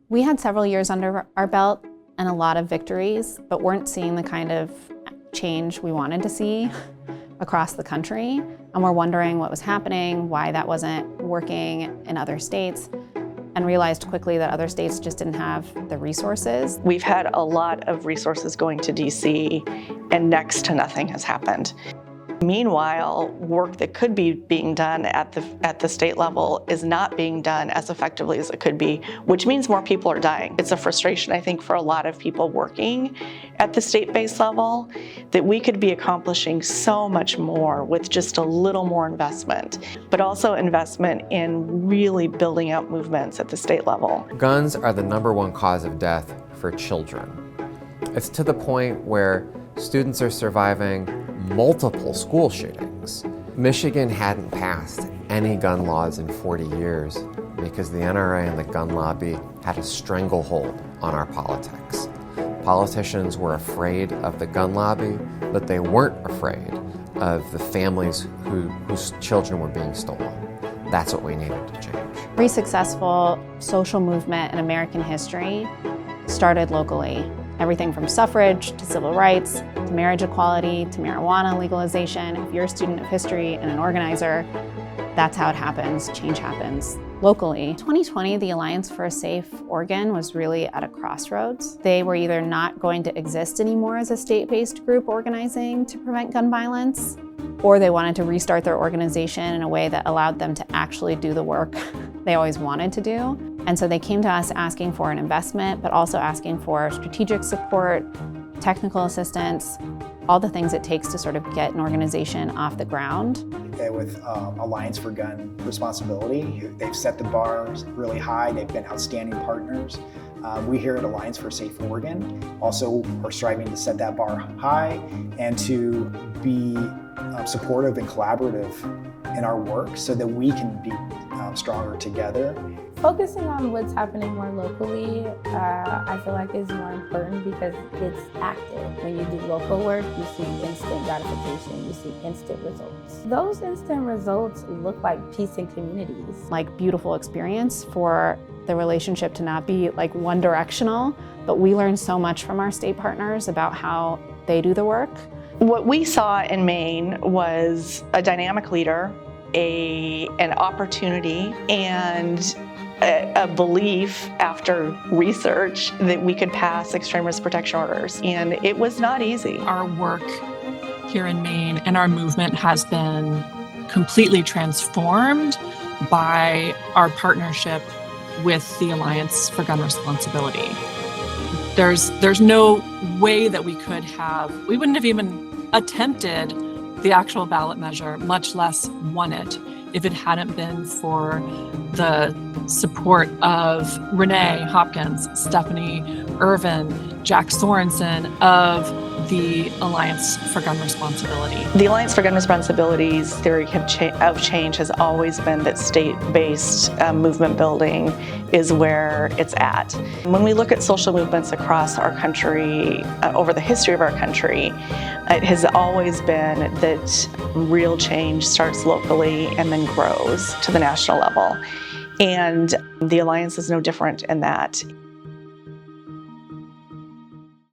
We had several years under our belt and a lot of victories, but weren't seeing the kind of change we wanted to see across the country. And we're wondering what was happening, why that wasn't working in other states, and realized quickly that other states just didn't have the resources. We've had a lot of resources going to DC, and next to nothing has happened. Meanwhile, work that could be being done at the state level is not being done as effectively as it could be, which means more people are dying. It's a frustration, I think, for a lot of people working at the state-based level, that we could be accomplishing so much more with just a little more investment, but also investment in really building out movements at the state level. Guns are the #1 cause of death for children. It's to the point where students are surviving multiple school shootings. Michigan hadn't passed any gun laws in 40 years because the NRA and the gun lobby had a stranglehold on our politics. Politicians were afraid of the gun lobby, but they weren't afraid of the families whose children were being stolen. That's what we needed to change. Every successful social movement in American history started locally. Everything from suffrage to civil rights, to marriage equality, to marijuana legalization. If you're a student of history and an organizer, that's how it happens. Change happens locally. 2020, the Alliance for a Safe Oregon was really at a crossroads. They were either not going to exist anymore as a state-based group organizing to prevent gun violence, or they wanted to restart their organization in a way that allowed them to actually do the work they always wanted to do. And so they came to us asking for an investment, but also asking for strategic support, technical assistance, all the things it takes to sort of get an organization off the ground. With Alliance for Gun Responsibility, they've set the bar really high. They've been outstanding partners. We here at Alliance for Safe Oregon also are striving to set that bar high and to be supportive and collaborative in our work so that we can be stronger together. Focusing on what's happening more locally, I feel like is more important because it's active. When you do local work, you see instant gratification, you see instant results. Those instant results look like peace in communities. Like beautiful experience for the relationship to not be like one directional, but we learn so much from our state partners about how they do the work. What we saw in Maine was a dynamic leader, an opportunity, and a belief after research that we could pass extreme risk protection orders, and it was not easy. Our work here in Maine and our movement has been completely transformed by our partnership with the Alliance for Gun Responsibility. There's no way that we wouldn't have even attempted the actual ballot measure, much less won it, if it hadn't been for the support of Renee Hopkins, Stephanie Irvin, Jack Sorensen of the Alliance for Gun Responsibility. The Alliance for Gun Responsibility's theory of change has always been that state-based movement building is where it's at. When we look at social movements across our country, over the history of our country, it has always been that real change starts locally and then grows to the national level. And the Alliance is no different in that.